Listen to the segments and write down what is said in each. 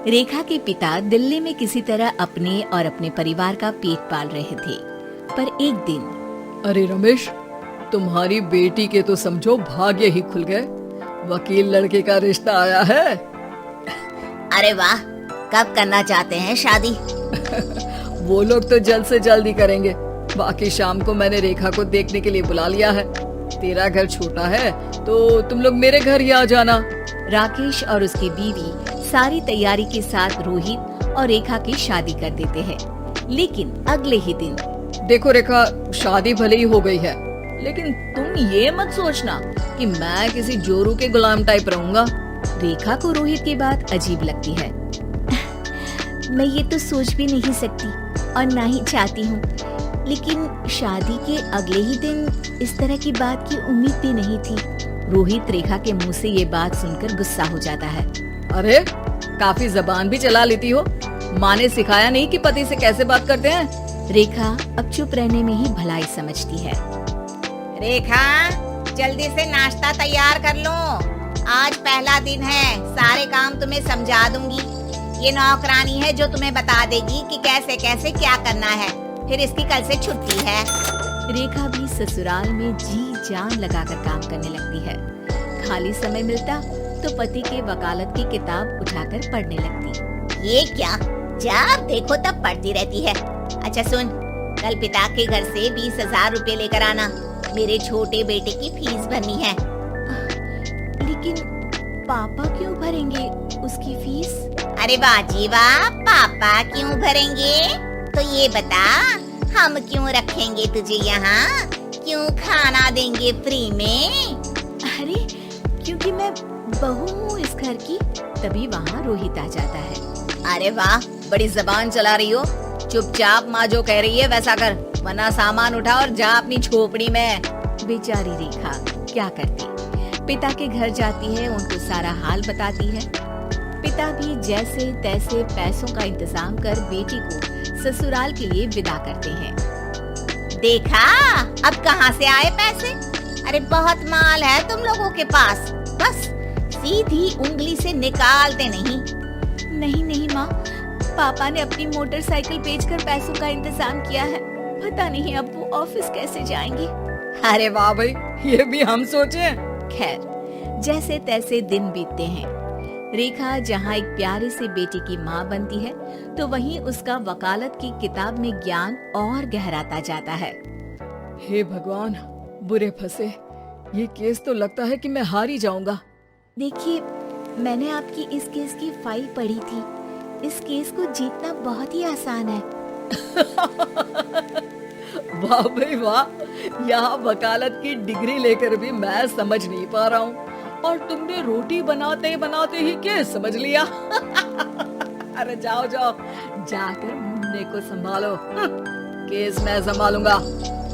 रेखा के पिता दिल्ली में किसी तरह अपने और अपने परिवार का पेट पाल रहे थे, पर एक दिन अरे रमेश, तुम्हारी बेटी के तो समझो भाग्य ही खुल गए। वकील लड़के का रिश्ता आया है। अरे वाह, कब करना चाहते हैं शादी? वो लोग तो जल्द से जल्द ही करेंगे। बाकी शाम को मैंने रेखा को देखने के लिए बुला लिया है। तेरा घर छोटा है तो तुम लोग मेरे घर ही आ जाना। राकेश और उसकी बीवी सारी तैयारी के साथ रोहित और रेखा की शादी कर देते हैं। लेकिन अगले ही दिन देखो रेखा, शादी भले ही हो गई है, लेकिन तुम ये मत सोचना कि मैं किसी जोरू के गुलाम टाइप रहूंगा। रेखा को रोहित की बात अजीब लगती है। मैं ये तो सोच भी नहीं सकती और ना ही चाहती हूँ, लेकिन शादी के अगले ही दिन इस तरह की बात की उम्मीद भी नहीं थी। रोहित रेखा के मुंह से ये बात सुनकर गुस्सा हो जाता है। अरे, काफी जबान भी चला लेती हो। माँ ने सिखाया नहीं कि पति से कैसे बात करते हैं? रेखा अब चुप रहने में ही भलाई समझती है। रेखा, जल्दी से नाश्ता तैयार कर लो। आज पहला दिन है, सारे काम तुम्हें समझा दूंगी। ये नौकरानी है जो तुम्हें बता देगी कि कैसे कैसे क्या करना है। फिर इसकी कल से छुट्टी है। रेखा भी ससुराल में जी जान लगाकर काम करने लगती है। खाली समय मिलता तो पति के वकालत की किताब उठाकर पढ़ने लगती। ये क्या, जब देखो तब पढ़ती रहती है। अच्छा सुन, कल पिता के घर से 20,000 रुपए लेकर आना। मेरे छोटे बेटे की फीस भरनी है। लेकिन पापा क्यों भरेंगे उसकी फीस? अरे बाजी वाह, पापा क्यों भरेंगे? तो ये बता, हम क्यों रखेंगे तुझे यहाँ? क्यों खाना देंगे फ्री में? अरे, क्योंकि मैं बहू हूँ इस घर की। तभी वहाँ रोहित आ जाता है। अरे वाह, बड़ी जबान चला रही हो। चुपचाप माँ जो कह रही है वैसा कर, वरना सामान उठा और जा अपनी झोपड़ी में। बेचारी रेखा क्या करती, पिता के घर जाती है, उनको सारा हाल बताती है। पिता भी जैसे तैसे पैसों का इंतजाम कर बेटी को ससुराल के लिए विदा करते हैं। देखा, अब कहाँ से आए पैसे? अरे बहुत माल है तुम लोगों के पास, बस सीधी उंगली से निकालते नहीं। नहीं नहीं माँ, पापा ने अपनी मोटरसाइकिल बेचकर पैसों का इंतजाम किया है। पता नहीं अब वो ऑफिस कैसे जाएंगे। अरे वाह भाई, ये भी हम सोचे। खैर, जैसे तैसे दिन बीतते हैं। रेखा जहाँ एक प्यारे से बेटी की माँ बनती है, तो वहीं उसका वकालत की किताब में ज्ञान और गहराता जाता है। हे भगवान, बुरे फंसे। ये केस तो लगता है कि मैं हार ही जाऊंगा। देखिए, मैंने आपकी इस केस की फाइल पढ़ी थी। इस केस को जीतना बहुत ही आसान है। वाह भाई वाह, यहाँ वकालत की डिग्री लेकर भी मैं समझ नहीं पा रहा हूँ, और तुमने रोटी बनाते बनाते ही केस समझ लिया। अरे जाओ जाओ, जाकर मुन्ने को संभालो। केस मैं संभालूंगा।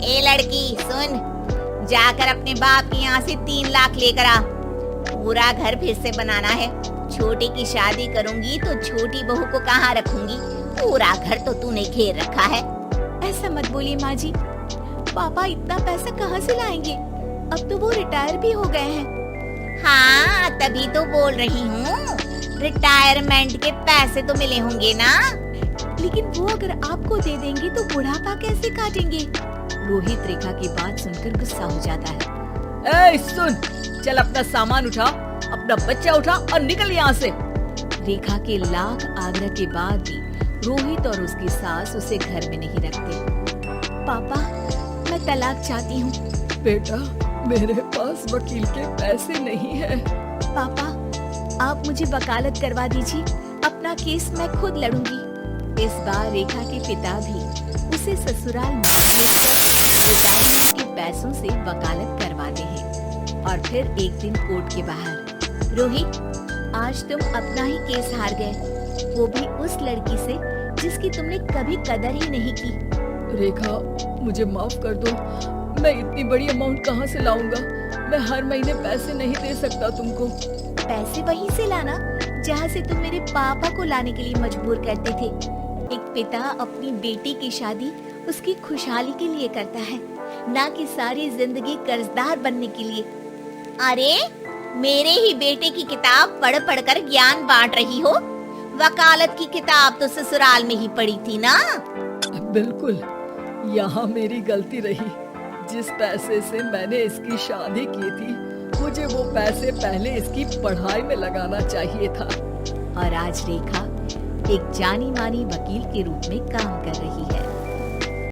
ए लड़की सुन, जाकर अपने बाप के यहाँ से 3 लाख लेकर आ। पूरा घर फिर से बनाना है। छोटी की शादी करूंगी तो छोटी बहू को कहाँ रखूंगी? पूरा घर तो तूने घेर रखा है। ऐसा मत बोलिए माँ जी, पापा इतना पैसा कहाँ से लाएंगे? अब तो वो रिटायर भी हो गए हैं। हाँ, तभी तो बोल रही हूँ, रिटायरमेंट के पैसे तो मिले होंगे ना। लेकिन वो अगर आपको दे देंगे तो बुढ़ापा कैसे काटेंगे? रोहित रेखा की बात सुनकर गुस्सा हो जाता है। ए सुन, चल अपना सामान उठा, अपना बच्चा उठा और निकल यहाँ से। रेखा के लाख आग्रह के बाद भी रोहित और उसकी सास उसे घर में नहीं रखते। पापा, मैं तलाक चाहती हूँ। बेटा, मेरे पास वकील के पैसे नहीं है। पापा, आप मुझे वकालत करवा दीजिए, अपना केस मैं खुद लड़ूंगी। इस बार रेखा के पिता भी उसे ससुराल में रिटायरमेंट के पैसों से वकालत करवाते हैं। और फिर एक दिन कोर्ट के बाहर, रोहित, आज तुम अपना ही केस हार गए, वो भी उस लड़की से जिसकी तुमने कभी कदर ही नहीं की। रेखा, मुझे माफ कर दो। मैं इतनी बड़ी अमाउंट कहाँ से लाऊंगा? मैं हर महीने पैसे नहीं दे सकता तुमको। पैसे वहीं से लाना जहाँ से तुम मेरे पापा को लाने के लिए मजबूर करते थे। एक पिता अपनी बेटी की शादी उसकी खुशहाली के लिए करता है, ना कि सारी जिंदगी कर्जदार बनने के लिए। अरे, मेरे ही बेटे की किताब पढ़ पढ़ कर ज्ञान बांट रही हो। वकालत की किताब तो ससुराल में ही पड़ी थी ना? बिल्कुल, यहाँ मेरी गलती रही। जिस पैसे से मैंने इसकी शादी की थी, मुझे वो पैसे पहले इसकी पढ़ाई में लगाना चाहिए था। और आज रेखा एक जानी मानी वकील के रूप में काम कर रही है।